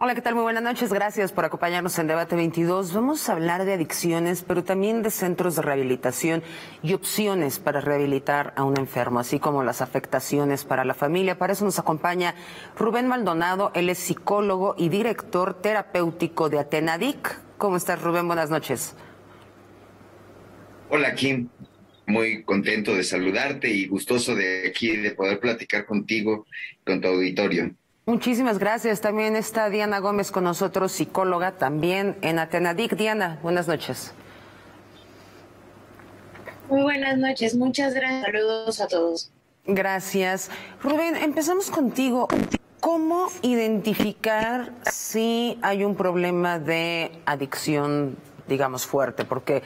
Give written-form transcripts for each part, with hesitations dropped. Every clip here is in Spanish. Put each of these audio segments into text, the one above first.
Hola, ¿qué tal? Muy buenas noches. Gracias por acompañarnos en Debate 22. Vamos a hablar de adicciones, pero también de centros de rehabilitación y opciones para rehabilitar a un enfermo, así como las afectaciones para la familia. Para eso nos acompaña Rubén Maldonado. Él es psicólogo y director terapéutico de Atenadic. ¿Cómo estás, Rubén? Buenas noches. Hola, Kim. Muy contento de saludarte y gustoso de aquí de poder platicar contigo, con tu auditorio. Muchísimas gracias. También está Diana Gómez con nosotros, psicóloga también en Atenadic. Diana, buenas noches. Muy buenas noches, muchas gracias. Saludos a todos. Gracias. Rubén, empezamos contigo. ¿Cómo identificar si hay un problema de adicción, digamos, fuerte? Porque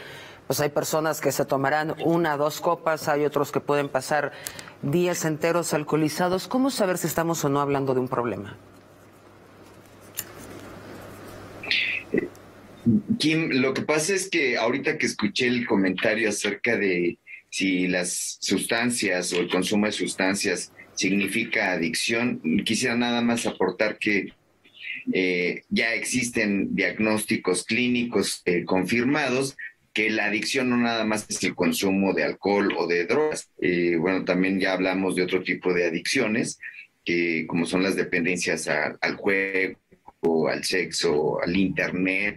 pues hay personas que se tomarán 1 o 2 copas, hay otros que pueden pasar días enteros alcoholizados. ¿Cómo saber si estamos o no hablando de un problema? Kim, lo que pasa es que ahorita que escuché el comentario acerca de si las sustancias o el consumo de sustancias significa adicción, quisiera nada más aportar que ya existen diagnósticos clínicos confirmados que la adicción no nada más es el consumo de alcohol o de drogas. Bueno, también ya hablamos de otro tipo de adicciones, que como son las dependencias al juego, al sexo, al internet,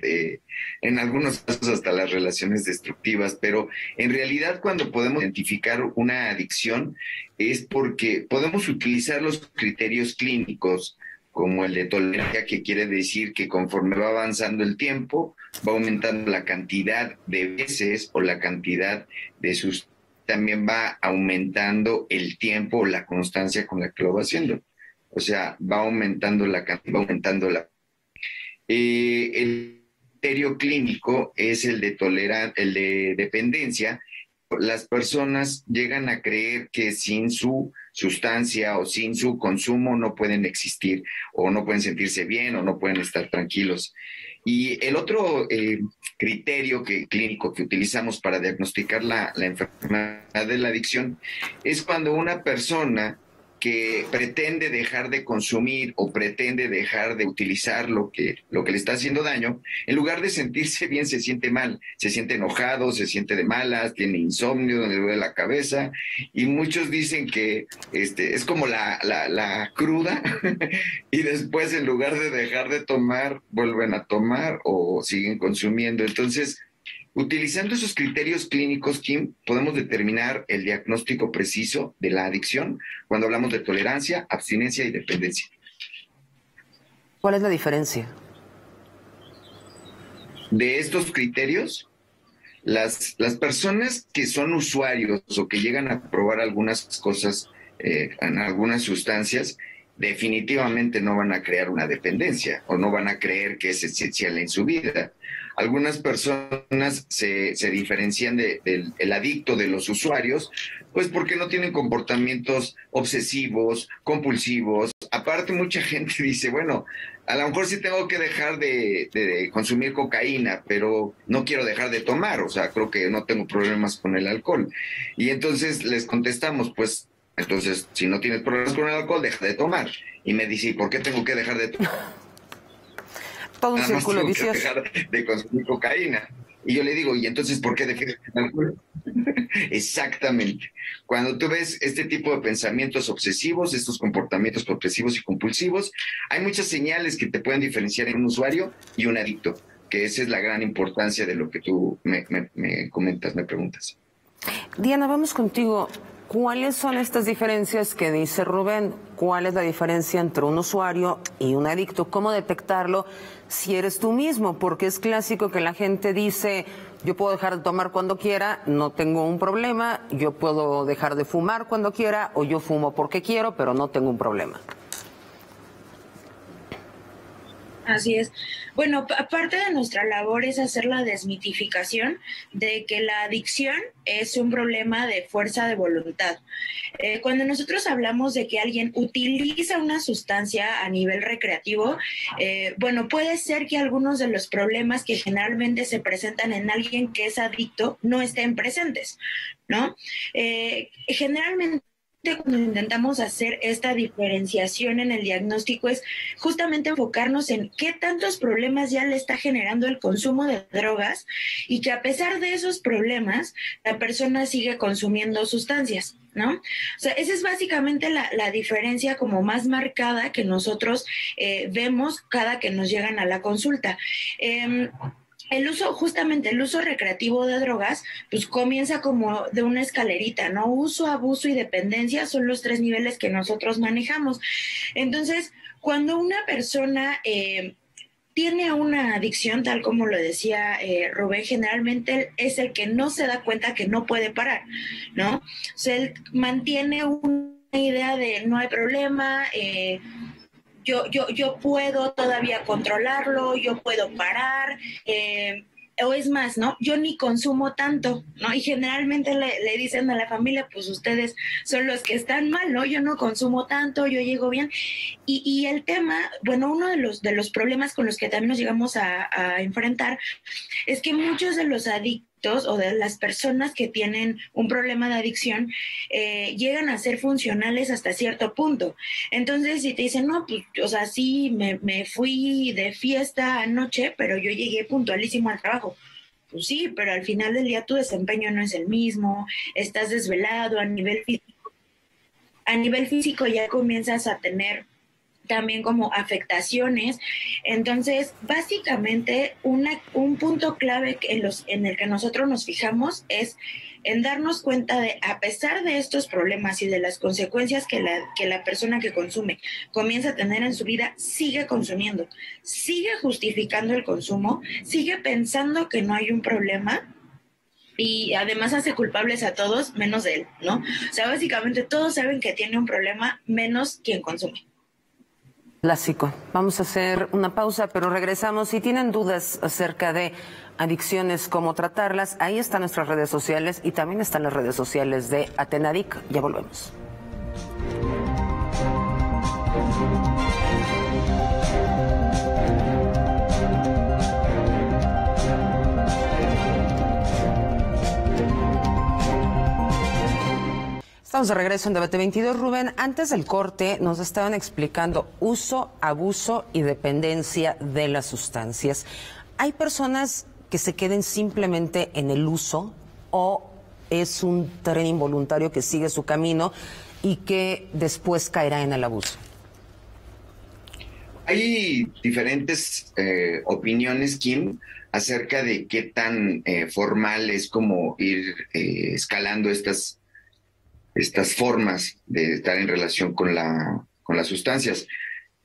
en algunos casos hasta las relaciones destructivas, pero en realidad cuando podemos identificar una adicción es porque podemos utilizar los criterios clínicos como el de tolerancia, que quiere decir que conforme va avanzando el tiempo, va aumentando la cantidad de veces o la cantidad de sus... También va aumentando el tiempo o la constancia con la que lo va haciendo. O sea, va aumentando la cantidad, va aumentando la... el criterio clínico es el de el de dependencia. Las personas llegan a creer que sin su sustancia o sin su consumo no pueden existir o no pueden sentirse bien o no pueden estar tranquilos. Y el otro criterio clínico que utilizamos para diagnosticar la enfermedad de la adicción es cuando una persona que pretende dejar de consumir o pretende dejar de utilizar lo que le está haciendo daño, en lugar de sentirse bien, se siente mal, se siente enojado, se siente de malas, tiene insomnio, le duele la cabeza, y muchos dicen que es como la cruda, y después en lugar de dejar de tomar, vuelven a tomar o siguen consumiendo. Entonces, utilizando esos criterios clínicos, Kim, podemos determinar el diagnóstico preciso de la adicción cuando hablamos de tolerancia, abstinencia y dependencia. ¿Cuál es la diferencia? De estos criterios, las personas que son usuarios o que llegan a probar algunas cosas, en algunas sustancias, definitivamente no van a crear una dependencia o no van a creer que es esencial en su vida. Algunas personas se diferencian del adicto de los usuarios, pues porque no tienen comportamientos obsesivos, compulsivos. Aparte, mucha gente dice, bueno, a lo mejor sí tengo que dejar de consumir cocaína, pero no quiero dejar de tomar, o sea, creo que no tengo problemas con el alcohol. Y entonces les contestamos, pues, entonces, si no tienes problemas con el alcohol, deja de tomar. Y me dice, ¿y por qué tengo que dejar de tomar? Todo un Nada más círculo tengo que vicioso. dejar de consumir cocaína. Y yo le digo, ¿y entonces por qué dejé de tomar alcohol? Exactamente. Cuando tú ves este tipo de pensamientos obsesivos, estos comportamientos obsesivos y compulsivos, hay muchas señales que te pueden diferenciar en un usuario y un adicto, que esa es la gran importancia de lo que tú me comentas, me preguntas. Diana, vamos contigo. ¿Cuáles son estas diferencias que dice Rubén? ¿Cuál es la diferencia entre un usuario y un adicto? ¿Cómo detectarlo si eres tú mismo? Porque es clásico que la gente dice, yo puedo dejar de tomar cuando quiera, no tengo un problema, yo puedo dejar de fumar cuando quiera, o yo fumo porque quiero, pero no tengo un problema. Así es. Bueno, aparte de nuestra labor es hacer la desmitificación de que la adicción es un problema de fuerza de voluntad. Cuando nosotros hablamos de que alguien utiliza una sustancia a nivel recreativo, bueno, puede ser que algunos de los problemas que generalmente se presentan en alguien que es adicto no estén presentes, ¿no? Generalmente cuando intentamos hacer esta diferenciación en el diagnóstico es justamente enfocarnos en qué tantos problemas ya le está generando el consumo de drogas y que a pesar de esos problemas la persona sigue consumiendo sustancias, ¿no? O sea, esa es básicamente la diferencia como más marcada que nosotros vemos cada que nos llegan a la consulta. El uso recreativo de drogas, pues comienza como de una escalerita, ¿no? Uso, abuso y dependencia son los 3 niveles que nosotros manejamos. Entonces, cuando una persona tiene una adicción, tal como lo decía Rubén, generalmente es el que no se da cuenta que no puede parar, ¿no? O sea, él mantiene una idea de no hay problema, yo puedo todavía controlarlo, yo puedo parar, o es más, ¿no? Yo ni consumo tanto, ¿no? Y generalmente le dicen a la familia, pues ustedes son los que están mal, ¿no? Yo no consumo tanto, yo llego bien. Y el tema, bueno, uno de los problemas con los que también nos llegamos a enfrentar es que muchos de los adictos o de las personas que tienen un problema de adicción llegan a ser funcionales hasta cierto punto. Entonces, si te dicen, no, pues, o sea, sí, me fui de fiesta anoche, pero yo llegué puntualísimo al trabajo. Pues sí, pero al final del día tu desempeño no es el mismo, estás desvelado a nivel físico. A nivel físico ya comienzas a tener también como afectaciones. Entonces, básicamente, un punto clave en el que nosotros nos fijamos es en darnos cuenta de, a pesar de estos problemas y de las consecuencias que la persona que consume comienza a tener en su vida, sigue consumiendo, sigue justificando el consumo, sigue pensando que no hay un problema, y además hace culpables a todos menos de él, ¿no? O sea, básicamente todos saben que tiene un problema menos quien consume. Clásico. Vamos a hacer una pausa, pero regresamos. Si tienen dudas acerca de adicciones, cómo tratarlas, ahí están nuestras redes sociales y también están las redes sociales de Atenadic. Ya volvemos. Estamos de regreso en Debate 22. Rubén, antes del corte nos estaban explicando uso, abuso y dependencia de las sustancias. ¿Hay personas que se queden simplemente en el uso o es un tren involuntario que sigue su camino y que después caerá en el abuso? Hay diferentes opiniones, Kim, acerca de qué tan formal es como ir escalando estas formas de estar en relación con las sustancias.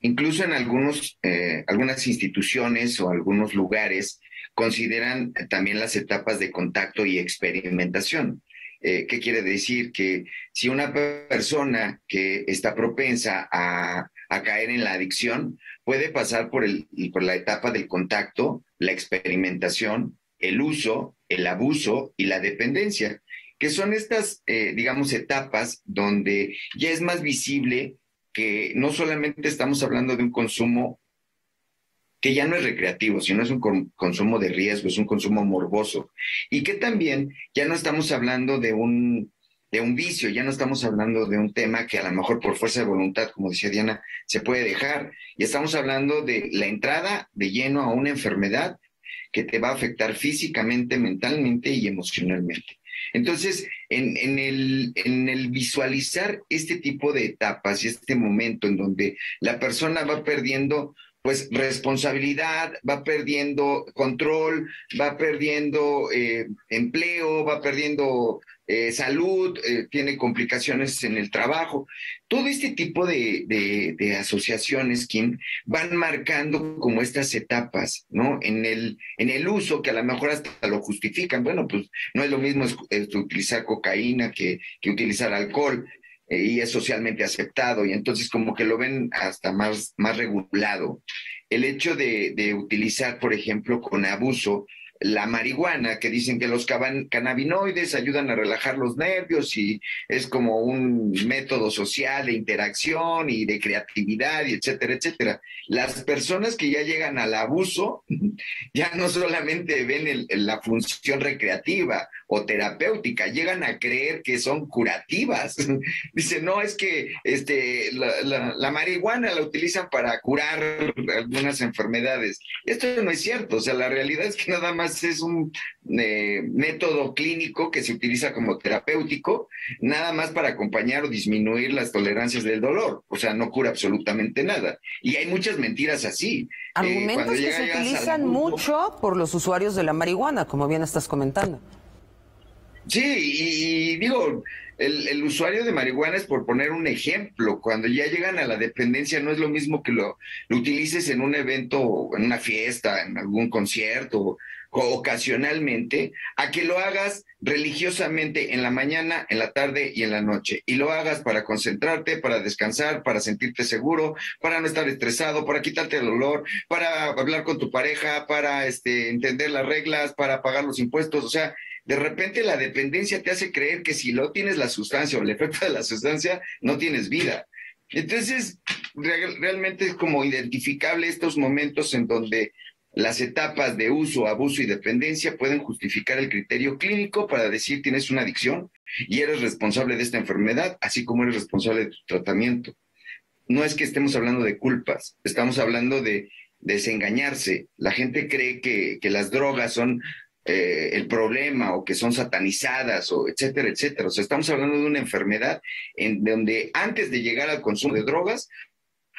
Incluso en algunas instituciones o algunos lugares consideran también las etapas de contacto y experimentación. ¿Qué quiere decir? Que si una persona que está propensa a caer en la adicción puede pasar por la etapa del contacto, la experimentación, el uso, el abuso y la dependencia, que son estas, digamos, etapas donde ya es más visible que no solamente estamos hablando de un consumo que ya no es recreativo, sino es un consumo de riesgo, es un consumo morboso, y que también ya no estamos hablando de un vicio, ya no estamos hablando de un tema que a lo mejor por fuerza de voluntad, como decía Diana, se puede dejar, y estamos hablando de la entrada de lleno a una enfermedad que te va a afectar físicamente, mentalmente y emocionalmente. Entonces, en el visualizar este tipo de etapas y este momento en donde la persona va perdiendo pues responsabilidad, va perdiendo control, va perdiendo empleo, va perdiendo salud, tiene complicaciones en el trabajo. Todo este tipo de asociaciones, Kim, van marcando como estas etapas, ¿no? En el uso, que a lo mejor hasta lo justifican. Bueno, pues no es lo mismo utilizar cocaína que utilizar alcohol, y es socialmente aceptado, y entonces como que lo ven hasta más regulado. El hecho de utilizar, por ejemplo, con abuso, la marihuana, que dicen que los cannabinoides ayudan a relajar los nervios y es como un método social de interacción y de creatividad y etcétera, etcétera. Las personas que ya llegan al abuso ya no solamente ven la función recreativa o terapéutica, llegan a creer que son curativas. Dicen, no, es que la marihuana la utilizan para curar algunas enfermedades. Esto no es cierto, o sea, la realidad es que nada más es un método clínico que se utiliza como terapéutico, nada más para acompañar o disminuir las tolerancias del dolor, o sea, no cura absolutamente nada. Y hay muchas mentiras así. Argumentos que se utilizan mucho por los usuarios de la marihuana, como bien estás comentando. Sí, y digo, el usuario de marihuana es por poner un ejemplo. Cuando ya llegan a la dependencia no es lo mismo que lo utilices en un evento, en una fiesta, en algún concierto, o ocasionalmente, a que lo hagas religiosamente en la mañana, en la tarde y en la noche. Y lo hagas para concentrarte, para descansar, para sentirte seguro, para no estar estresado, para quitarte el dolor, para hablar con tu pareja, para entender las reglas, para pagar los impuestos. O sea, de repente la dependencia te hace creer que si no tienes la sustancia o el efecto de la sustancia, no tienes vida. Entonces, realmente es como identificable estos momentos en donde las etapas de uso, abuso y dependencia pueden justificar el criterio clínico para decir tienes una adicción y eres responsable de esta enfermedad, así como eres responsable de tu tratamiento. No es que estemos hablando de culpas, estamos hablando de desengañarse. La gente cree que las drogas son el problema o que son satanizadas o etcétera, etcétera. O sea, estamos hablando de una enfermedad en donde antes de llegar al consumo de drogas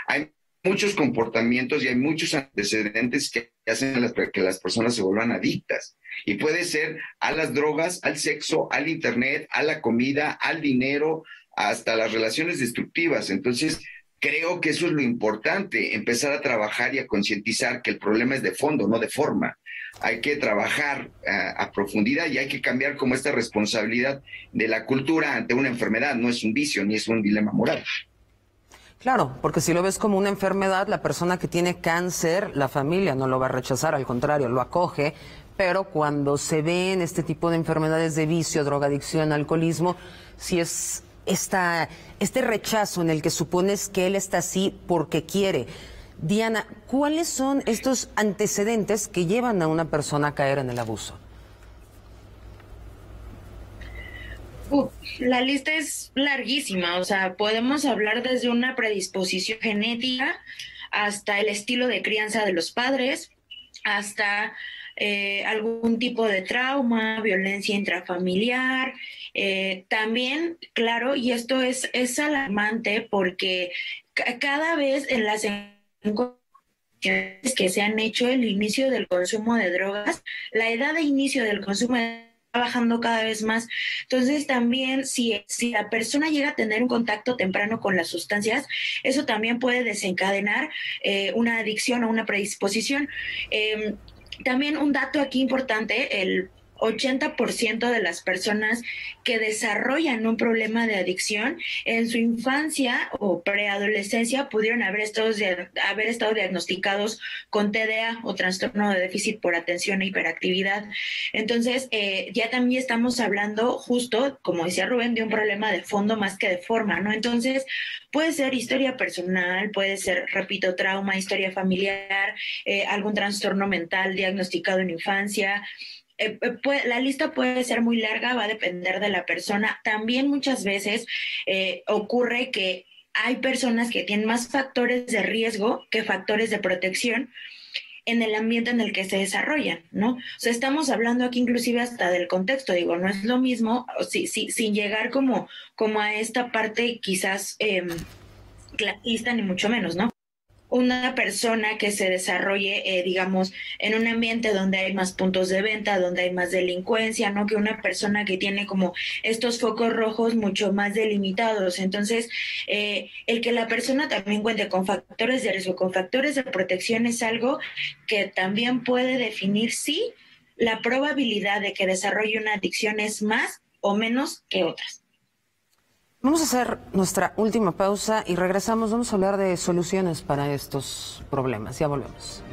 hay muchos comportamientos y hay muchos antecedentes que hacen que las personas se vuelvan adictas. Y puede ser a las drogas, al sexo, al internet, a la comida, al dinero, hasta las relaciones destructivas. Entonces, creo que eso es lo importante, empezar a trabajar y a concientizar que el problema es de fondo, no de forma. Hay que trabajar a profundidad y hay que cambiar como esta responsabilidad de la cultura ante una enfermedad. No es un vicio ni es un dilema moral. Claro, porque si lo ves como una enfermedad, la persona que tiene cáncer, la familia no lo va a rechazar, al contrario, lo acoge, pero cuando se ven este tipo de enfermedades de vicio, drogadicción, alcoholismo, si es este rechazo en el que supones que él está así porque quiere. Diana, ¿cuáles son estos antecedentes que llevan a una persona a caer en el abuso? La lista es larguísima, o sea, podemos hablar desde una predisposición genética hasta el estilo de crianza de los padres, hasta algún tipo de trauma, violencia intrafamiliar. También, claro, y esto es alarmante porque cada vez en las que se han hecho el inicio del consumo de drogas, la edad de inicio del consumo de bajando cada vez más. Entonces también si la persona llega a tener un contacto temprano con las sustancias, eso también puede desencadenar una adicción o una predisposición. También un dato aquí importante, el 80% de las personas que desarrollan un problema de adicción en su infancia o preadolescencia pudieron haber estado diagnosticados con TDA o trastorno de déficit por atención e hiperactividad. Entonces, ya también estamos hablando justo, como decía Rubén, de un problema de fondo más que de forma, ¿no? Entonces, puede ser historia personal, puede ser, repito, trauma, historia familiar, algún trastorno mental diagnosticado en infancia. La lista puede ser muy larga, va a depender de la persona. También muchas veces ocurre que hay personas que tienen más factores de riesgo que factores de protección en el ambiente en el que se desarrollan, ¿no? O sea, estamos hablando aquí inclusive hasta del contexto, digo, no es lo mismo, sin llegar como a esta parte quizás clasista ni mucho menos, ¿no? Una persona que se desarrolle, digamos, en un ambiente donde hay más puntos de venta, donde hay más delincuencia, ¿no? Que una persona que tiene como estos focos rojos mucho más delimitados. Entonces, el que la persona también cuente con factores de riesgo, con factores de protección es algo que también puede definir si la probabilidad de que desarrolle una adicción es más o menos que otras. Vamos a hacer nuestra última pausa y regresamos. Vamos a hablar de soluciones para estos problemas. Ya volvemos.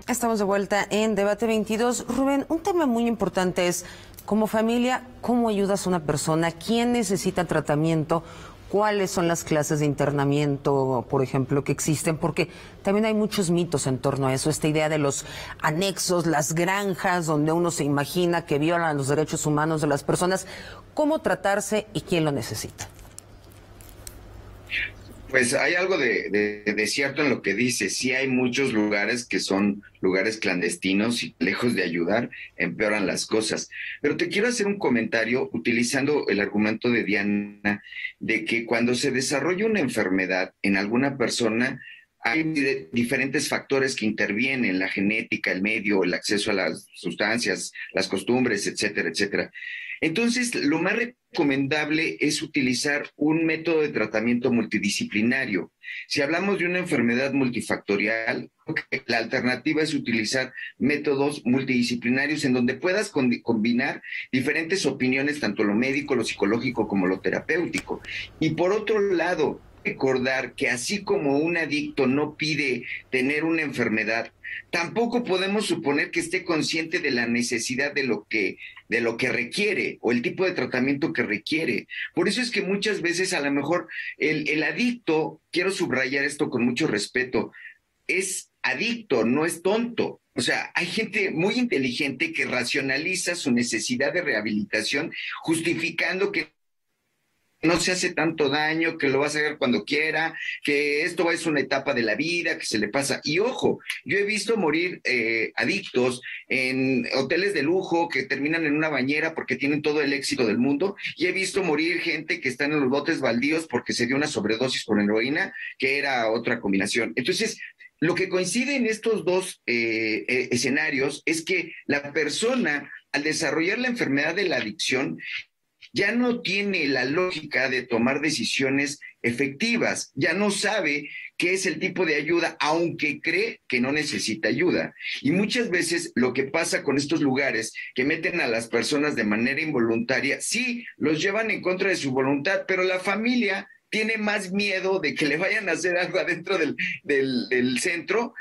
Estamos de vuelta en Debate 22. Rubén, un tema muy importante es Como familia, ¿cómo ayudas a una persona? ¿Quién necesita tratamiento? ¿Cuáles son las clases de internamiento, por ejemplo, que existen? Porque también hay muchos mitos en torno a eso, esta idea de los anexos, las granjas, donde uno se imagina que violan los derechos humanos de las personas. ¿Cómo tratarse y quién lo necesita? Pues hay algo de cierto en lo que dice. Sí hay muchos lugares que son lugares clandestinos y lejos de ayudar, empeoran las cosas. Pero te quiero hacer un comentario utilizando el argumento de Diana de que cuando se desarrolla una enfermedad en alguna persona, hay diferentes factores que intervienen: la genética, el medio, el acceso a las sustancias, las costumbres, etcétera, etcétera. Entonces, lo más recomendable es utilizar un método de tratamiento multidisciplinario. Si hablamos de una enfermedad multifactorial, la alternativa es utilizar métodos multidisciplinarios en donde puedas combinar diferentes opiniones, tanto lo médico, lo psicológico como lo terapéutico. Y por otro lado, recordar que así como un adicto no pide tener una enfermedad, tampoco podemos suponer que esté consciente de la necesidad de lo que requiere o el tipo de tratamiento que requiere. Por eso es que muchas veces a lo mejor el adicto, quiero subrayar esto con mucho respeto, es adicto, no es tonto. O sea, hay gente muy inteligente que racionaliza su necesidad de rehabilitación justificando que no se hace tanto daño, que lo va a hacer cuando quiera, que esto es una etapa de la vida, que se le pasa. Y ojo, yo he visto morir adictos en hoteles de lujo que terminan en una bañera porque tienen todo el éxito del mundo, y he visto morir gente que está en los botes baldíos porque se dio una sobredosis con heroína, que era otra combinación. Entonces, lo que coincide en estos dos escenarios es que la persona, al desarrollar la enfermedad de la adicción, ya no tiene la lógica de tomar decisiones efectivas, ya no sabe qué es el tipo de ayuda, aunque cree que no necesita ayuda. Y muchas veces lo que pasa con estos lugares que meten a las personas de manera involuntaria, sí, los llevan en contra de su voluntad, pero la familia tiene más miedo de que le vayan a hacer algo adentro del centro,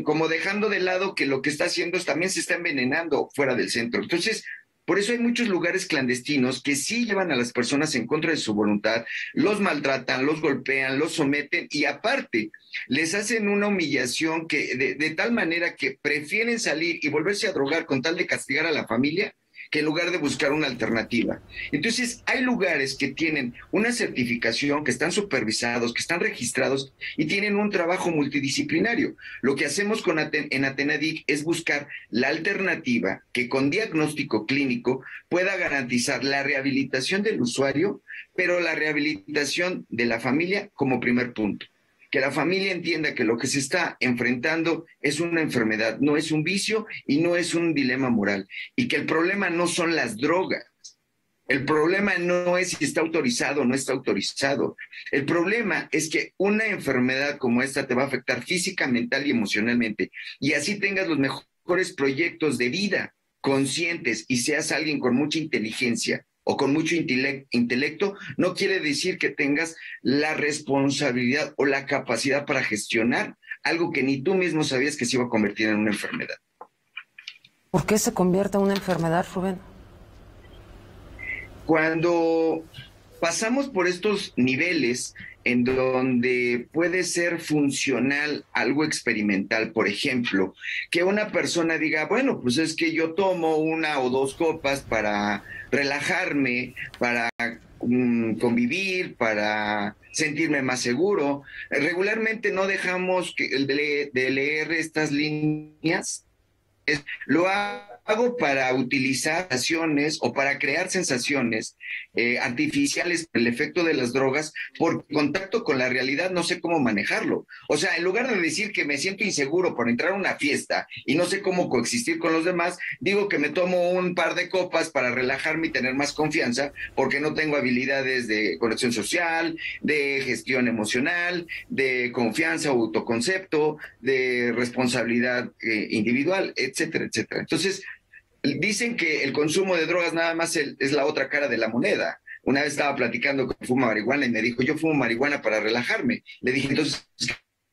como dejando de lado que lo que está haciendo también se está envenenando fuera del centro. Entonces, por eso hay muchos lugares clandestinos que sí llevan a las personas en contra de su voluntad, los maltratan, los golpean, los someten y aparte les hacen una humillación de tal manera que prefieren salir y volverse a drogar con tal de castigar a la familia, que en lugar de buscar una alternativa. Entonces, hay lugares que tienen una certificación, que están supervisados, que están registrados y tienen un trabajo multidisciplinario. Lo que hacemos en Atenadic es buscar la alternativa que con diagnóstico clínico pueda garantizar la rehabilitación del usuario, pero la rehabilitación de la familia como primer punto. Que la familia entienda que lo que se está enfrentando es una enfermedad, no es un vicio y no es un dilema moral. Y que el problema no son las drogas. El problema no es si está autorizado o no está autorizado. El problema es que una enfermedad como esta te va a afectar física, mental y emocionalmente. Y así tengas los mejores proyectos de vida conscientes y seas alguien con mucha inteligencia o con mucho intelecto, no quiere decir que tengas la responsabilidad o la capacidad para gestionar algo que ni tú mismo sabías que se iba a convertir en una enfermedad. ¿Por qué se convierte en una enfermedad, Rubén? Cuando pasamos por estos niveles en donde puede ser funcional algo experimental, por ejemplo, que una persona diga, bueno, pues es que yo tomo 1 o 2 copas para relajarme, para convivir, para sentirme más seguro. Regularmente no dejamos de leer estas líneas. Lo hago para utilizar sensaciones o para crear sensaciones artificiales por el efecto de las drogas, por contacto con la realidad no sé cómo manejarlo. O sea, en lugar de decir que me siento inseguro por entrar a una fiesta y no sé cómo coexistir con los demás, digo que me tomo un par de copas para relajarme y tener más confianza, porque no tengo habilidades de conexión social, de gestión emocional, de confianza o autoconcepto, de responsabilidad individual, etcétera, etcétera. Entonces, dicen que el consumo de drogas nada más es la otra cara de la moneda. Una vez estaba platicando con fuma marihuana y me dijo, yo fumo marihuana para relajarme. Le dije, entonces,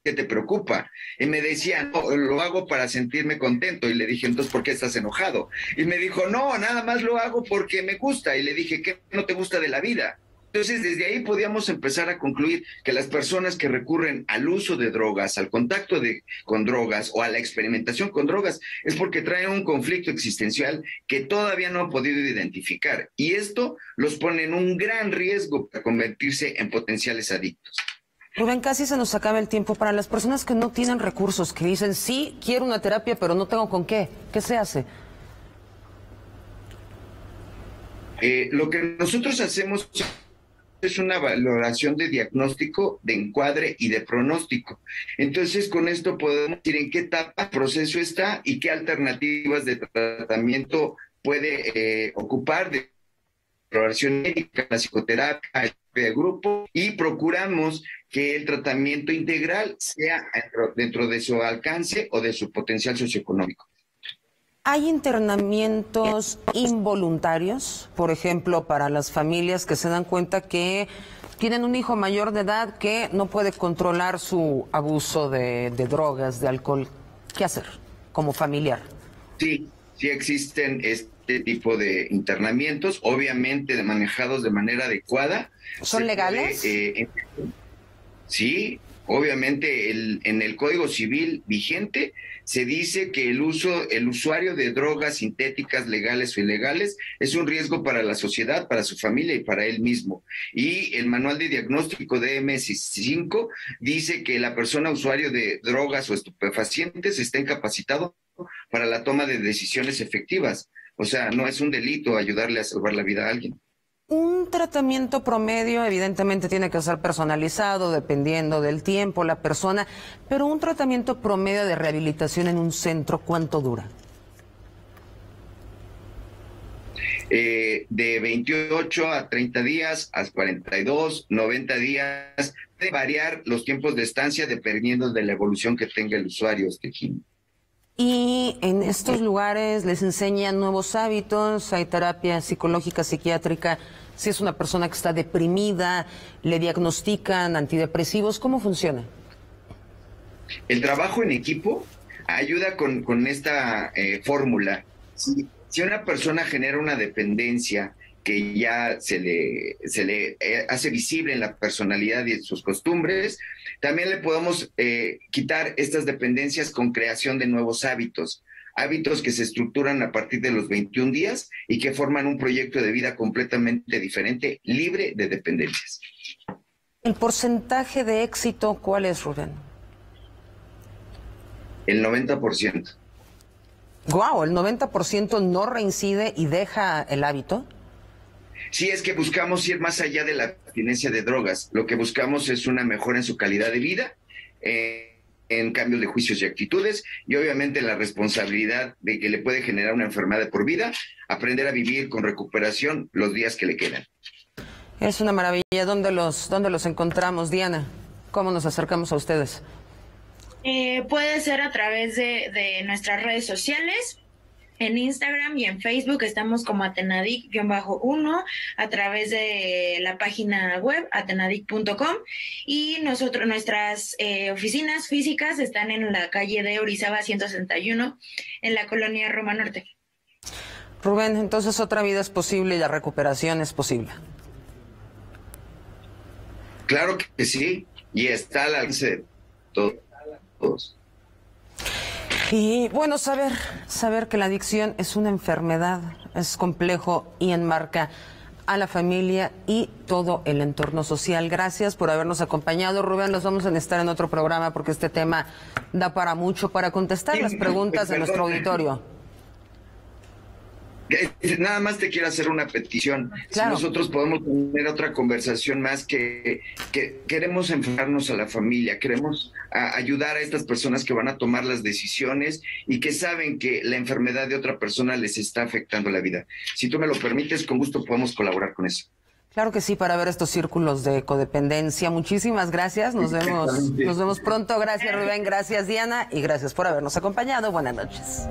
¿qué te preocupa? Y me decía, no, lo hago para sentirme contento. Y le dije, entonces, ¿por qué estás enojado? Y me dijo, no, nada más lo hago porque me gusta. Y le dije, ¿qué no te gusta de la vida? Entonces, desde ahí podíamos empezar a concluir que las personas que recurren al uso de drogas, al contacto con drogas o a la experimentación con drogas, es porque traen un conflicto existencial que todavía no han podido identificar. Y esto los pone en un gran riesgo para convertirse en potenciales adictos. Rubén, casi se nos acaba el tiempo. Para las personas que no tienen recursos, que dicen, sí, quiero una terapia, pero no tengo con qué se hace? Lo que nosotros hacemos es una valoración de diagnóstico, de encuadre y de pronóstico. Entonces, con esto podemos decir en qué etapa el proceso está y qué alternativas de tratamiento puede ocupar, de exploración médica, la psicoterapia, el grupo, y procuramos que el tratamiento integral sea dentro de su alcance o de su potencial socioeconómico. ¿Hay internamientos involuntarios, por ejemplo, para las familias que se dan cuenta que tienen un hijo mayor de edad que no puede controlar su abuso de drogas, de alcohol? ¿Qué hacer como familiar? Sí existen este tipo de internamientos, obviamente manejados de manera adecuada. ¿Son legales? Sí, obviamente en el Código Civil vigente se dice que el usuario de drogas sintéticas, legales o ilegales, es un riesgo para la sociedad, para su familia y para él mismo. Y el manual de diagnóstico de DSM-5 dice que la persona usuario de drogas o estupefacientes está incapacitado para la toma de decisiones efectivas. O sea, no es un delito ayudarle a salvar la vida a alguien. Un tratamiento promedio evidentemente tiene que ser personalizado dependiendo del tiempo, la persona, pero un tratamiento promedio de rehabilitación en un centro, ¿cuánto dura? De 28 a 30 días, a 42, 90 días, de variar los tiempos de estancia dependiendo de la evolución que tenga el usuario, Y en estos lugares les enseñan nuevos hábitos, hay terapia psicológica, psiquiátrica. Si es una persona que está deprimida, le diagnostican antidepresivos, ¿cómo funciona? El trabajo en equipo ayuda con esta fórmula. Si una persona genera una dependencia que ya se le hace visible en la personalidad y en sus costumbres, también le podemos quitar estas dependencias con creación de nuevos hábitos que se estructuran a partir de los 21 días y que forman un proyecto de vida completamente diferente, libre de dependencias. ¿El porcentaje de éxito cuál es, Rubén? El 90%. Guau, ¿el 90% no reincide y deja el hábito? Sí, es que buscamos ir más allá de la abstinencia de drogas. Lo que buscamos es una mejora en su calidad de vida, en cambios de juicios y actitudes, y obviamente la responsabilidad de que le puede generar una enfermedad de por vida, aprender a vivir con recuperación los días que le quedan. Es una maravilla. ¿Dónde los encontramos, Diana? ¿Cómo nos acercamos a ustedes? Puede ser a través de nuestras redes sociales. En Instagram y en Facebook estamos como Atenadic-1, a través de la página web atenadic.com, y nuestras oficinas físicas están en la calle de Orizaba 161 en la colonia Roma Norte. Rubén, entonces otra vida es posible y la recuperación es posible. Claro que sí, y está al alcance de todos. Y bueno, saber que la adicción es una enfermedad, es complejo y enmarca a la familia y todo el entorno social. Gracias por habernos acompañado, Rubén. Nos vamos a necesitar en otro programa porque este tema da para mucho, para contestar las preguntas de nuestro auditorio. Nada más te quiero hacer una petición. Claro. Si nosotros podemos tener otra conversación más, que queremos enfocarnos a la familia, queremos ayudar a estas personas que van a tomar las decisiones y que saben que la enfermedad de otra persona les está afectando la vida. Si tú me lo permites, con gusto podemos colaborar con eso. Claro que sí, para ver estos círculos de codependencia. Muchísimas gracias. Nos vemos pronto. Gracias, Rubén. Gracias, Diana. Y gracias por habernos acompañado. Buenas noches.